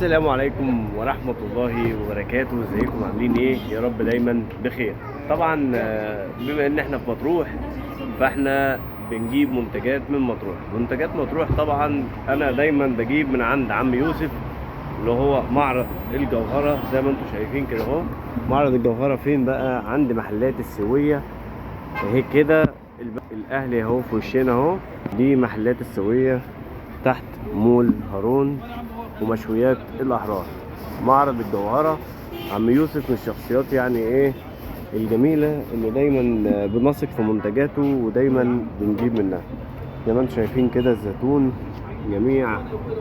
السلام عليكم ورحمة الله وبركاته. ازيكم عاملين ايه؟ يا رب دايما بخير. طبعا بما ان احنا في مطروح فاحنا بنجيب منتجات من مطروح. منتجات مطروح طبعا انا دايما بجيب من عند عم يوسف اللي هو معرض الجوهرة زي ما انتم شايفين كده اهو. معرض الجوهرة فين بقى؟ عند محلات السوية اهي كده، الاهلي اهو في وشنا اهو. دي محلات السوية تحت مول هارون ومشويات الاحرار. معرض الجوهرة عم يوسف من الشخصيات يعني ايه الجميلة اللي دايما بنثق في منتجاته ودايما بنجيب منها. زي ما انتم شايفين كده الزيتون جميع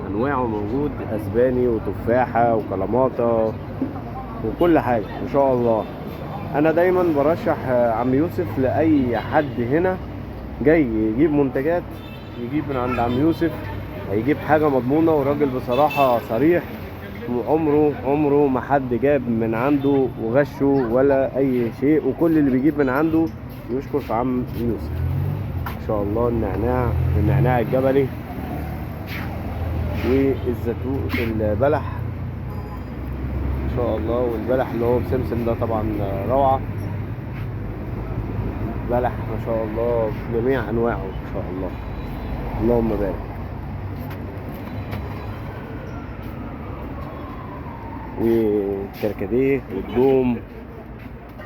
انواعه موجود، اسباني وتفاحة وكلاماتا وكل حاجة ما شاء الله. انا دايما برشح عم يوسف لاي حد هنا جاي يجيب منتجات يجيب من عند عم يوسف، هيجيب حاجة مضمونة. وراجل بصراحة صريح، عمره ما حد جاب من عنده وغشه ولا اي شيء، وكل اللي بيجيب من عنده يشكر في عم يوسف ان شاء الله. النعناع الجبلي والزيتون البلح ان شاء الله، والبلح اللي هو بسمسم ده طبعا روعة. بلح ما شاء الله بجميع انواعه ان شاء الله، اللهم بارك. والكركديه والدوم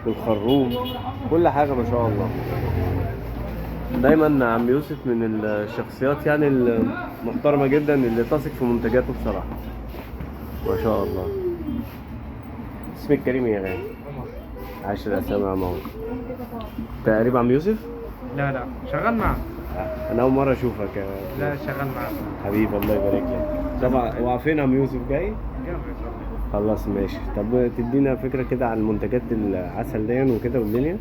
والخروم كل حاجة ما شاء الله. دايما عم يوسف من الشخصيات يعني المحترمة جدا اللي تثق في منتجاته بصراحة ما شاء الله. اسمك كريم يا غالي؟ عايش الاسامي يا ماما. تقريبا عم يوسف؟ لا شغال معك. انا اول مرة اشوفك. لا شغال معك حبيبي الله يبارك لك. طبعا وعارفين عم يوسف جاي؟ خلاص ماشي. طب تدينا فكرة كده عن منتجات العسل دي وكده والدنيا.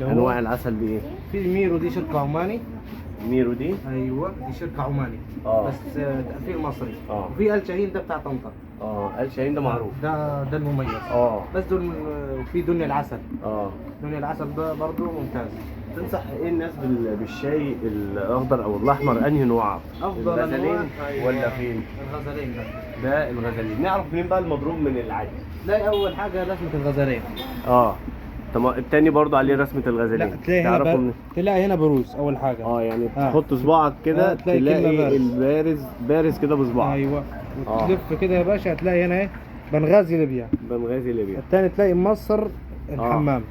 انواع العسل دي ايه؟ في ميرو، دي شركة عماني. ميرو دي؟ ايوه دي شركة عماني بس تقفيل مصري. وفي آل شاهين ده بتاع طنطا. آل شاهين ده معروف، ده المميز. بس دول وفي دنيا العسل. دنيا العسل ده برضه ممتاز. تنصح ايه الناس بالشاي الاخضر او الاحمر؟ انهي نوع افضل؟ الغزلين ولا فين؟ الغزلين ده الغزلين. نعرف منين بقى المضروب من العادي؟ لا اول حاجه رسمه الغزلين. طب التاني برضو عليه رسمة الغزلين. لا تلاقي هنا بروز اول حاجه. يعني تحط صباعك كده تلاقي البارز كده بصباعك. ايوه وتلف كده يا باشا هتلاقي هنا ايه بنغازي ليبيا. التاني تلاقي مصر الحمام.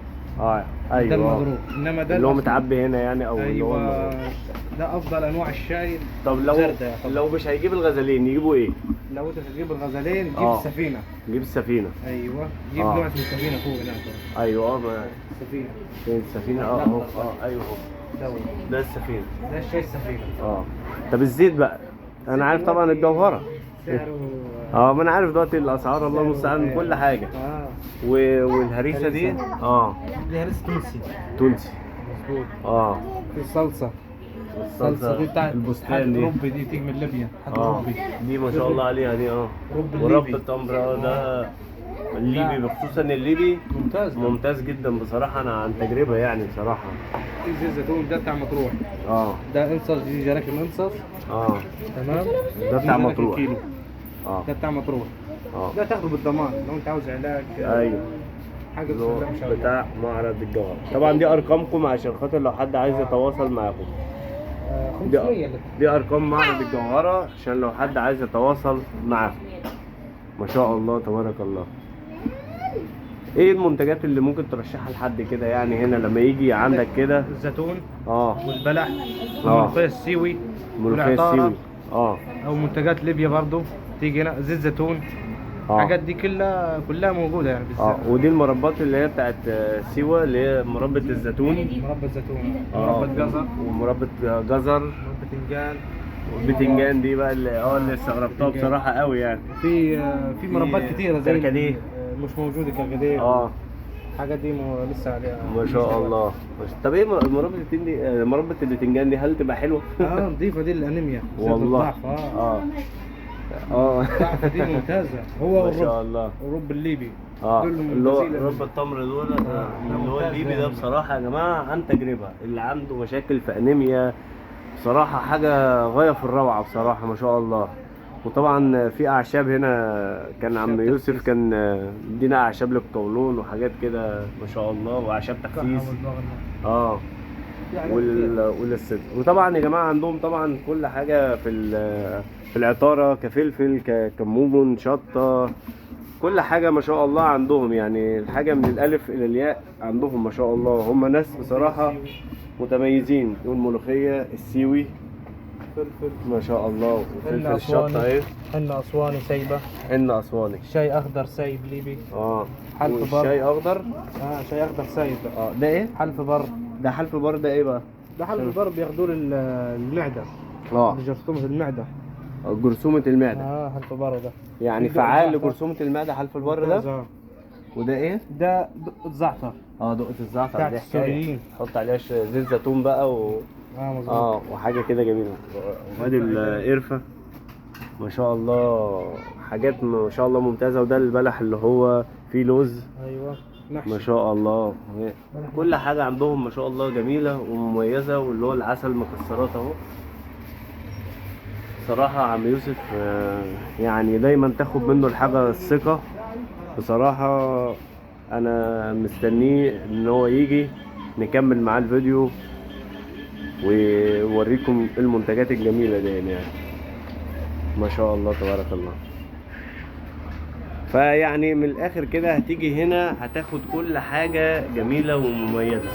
ايوه ده المضروب. انما ده اللي هو متعبي هنا يعني او اللي هو ده افضل انواع الشاي. طب لو مش هيجيب الغزلين يجيبوا ايه؟ لو انت هتجيب الغزلين جيب السفينه. جيب السفينه. ايوه جيب نوع اسمه السفينه فوق هناك. ايوه السفينه. فين السفينه؟ اهو ايوه ده السفينه. ده الشاي السفينه. طب الزيت بقى انا عارف طبعا الجوهره سعره ما انا عارف دلوقتي الاسعار الله المستعان من كل حاجه. والهريسه دي دي هريسه تونسي مظبوط. في الصلصه دي بتاعت البستان دي رب، دي تيجي من ليبيا. دي ما شاء الله عليها دي ورب التمر ده الليبي، بخصوصا الليبي ممتاز جدا بصراحه. انا عن تجربه يعني بصراحه. في زيت الزيتون ده بتاع مطروح. ده انصص، دي جراكن انصص. تمام. ده بتاع مطروح. ده بتاع مطروح. ده تاخده بالضمان لو انت عاوز علاج. ايوه حاجه بتاع معرض الجوهرة. طبعا دي ارقامكم عشان خاطر لو حد عايز يتواصل معاكم. 500 دي ارقام معرض الجوهرة عشان لو حد عايز يتواصل معاكم. ما شاء الله تبارك الله. ايه المنتجات اللي ممكن ترشحها لحد كده يعني هنا لما يجي عندك كده؟ الزيتون والبلح والملوخيه السيوي او منتجات ليبيا برضو تيجي هنا. زيت زيتون الحاجات دي كلها موجوده يعني بالذات. ودي المربات اللي هي بتاعت سيوه اللي هي مربى الزيتون. مربى الزيتون مربى جزر ومربى جزر مربى بتنجان. والبتنجان دي بقى اللي استغربتها بصراحه قوي يعني. في مربات كتيره زي الكركديه مش موجود. الكركديه الحاجات دي لسه عليها ما شاء الله. طب ايه مربى البتنجان دي هل تبقى حلوه؟ نضيفه دي الانيميا والله. الضعف دي ممتازه. هو ما شاء الله. والرب الليبي اللي هو رب التمر دول اللي هو الليبي ده بصراحه يا جماعه عن تجربه. اللي عنده مشاكل في انيميا بصراحه حاجه غايه في الروعه بصراحه ما شاء الله. وطبعا في اعشاب هنا، كان عم يوسف كان مدينا اعشاب للقولون وحاجات كده ما شاء الله، واعشاب تخسيس وللصدر. وطبعا يا جماعه عندهم طبعا كل حاجه في العطاره، كفلفل ككمون شطه، كل حاجه ما شاء الله عندهم، يعني الحاجه من الالف الى الياء عندهم ما شاء الله. هم ناس بصراحه متميزين. والملوخيه السيوي فلفل ما شاء الله، وفلفل الشطه اهي، حنة اسواني سايبه، حنة اسواني، شاي اخضر سايب ليبي، حلف بر، شاي اخضر، شاي اخضر سايب. ده ايه؟ حلف بر. ده حلف بر ده ايه بقى؟ ده حلف بر بياخدوه للمعده، لجرثومه المعده، جرثومه المعده. حلف بر ده يعني فعال لجرثومه المعده حلف البر ده. وده ايه؟ ده دقة زعتر. دقة الزعتر بتاعت السوريين، حط عليها زيت زيتون بقى مظبوط. وحاجه كده جميله. وادي القرفه ما شاء الله، حاجات ما شاء الله ممتازه. وده البلح اللي هو فيه لوز، ايوه ما شاء الله. كل حاجه عندهم ما شاء الله جميله ومميزه. واللي هو العسل مكسرات اهو. صراحه عم يوسف يعني دايما تاخد منه الحاجه الثقه. بصراحه انا مستنيه ان هو يجي نكمل معاه الفيديو ووريكم المنتجات الجميله دي يعني ما شاء الله تبارك الله. فيعني من الاخر كده هتيجي هنا هتاخد كل حاجه جميله ومميزه.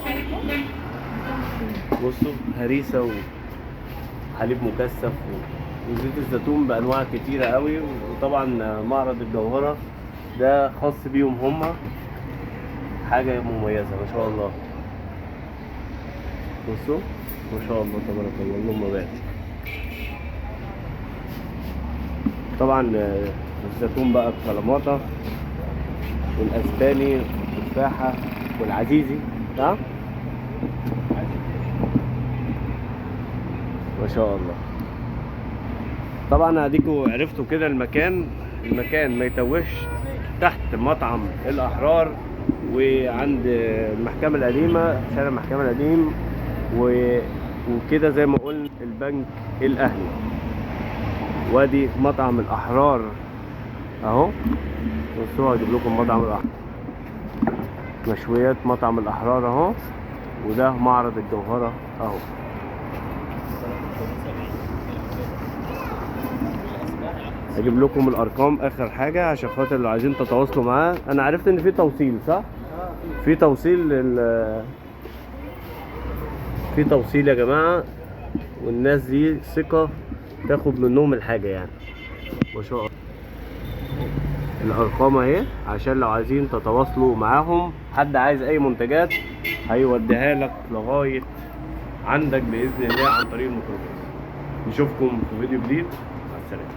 بصوا هريسه وحليب مكثف وزيت الزيتون بانواع كتيره قوي. وطبعا معرض الجوهره ده خاص بيهم هم، حاجه مميزه ما شاء الله. بصوا ما شاء الله تبارك الله اللهم بارك. طبعا الزيتون بقى الكلاماتا والاسباني والتفاحه والعزيزي ما شاء الله. طبعا اديكوا عرفتوا كده المكان ما يتوهش، تحت مطعم الاحرار وعند المحكمه القديمه، شارع المحكمه القديم وكده زي ما قلنا البنك الاهلي. وادي مطعم الاحرار اهو. بصوا هجيب لكم مطعم الاحرار، مشويات مطعم الاحرار اهو. وده معرض الجوهره اهو. هجيب لكم الارقام اخر حاجه عشان خاطر لو عايزين تتواصلوا معاه. انا عرفت ان في توصيل، صح؟ في توصيل في توصيل يا جماعه. والناس دي ثقه تاخد منهم الحاجه يعني ما شاء الله. الارقام اهي عشان لو عايزين تتواصلوا معاهم، حد عايز اي منتجات هيوديها لك لغايه عندك باذن الله عن طريق الميكروباص. نشوفكم في فيديو جديد. مع السلامه.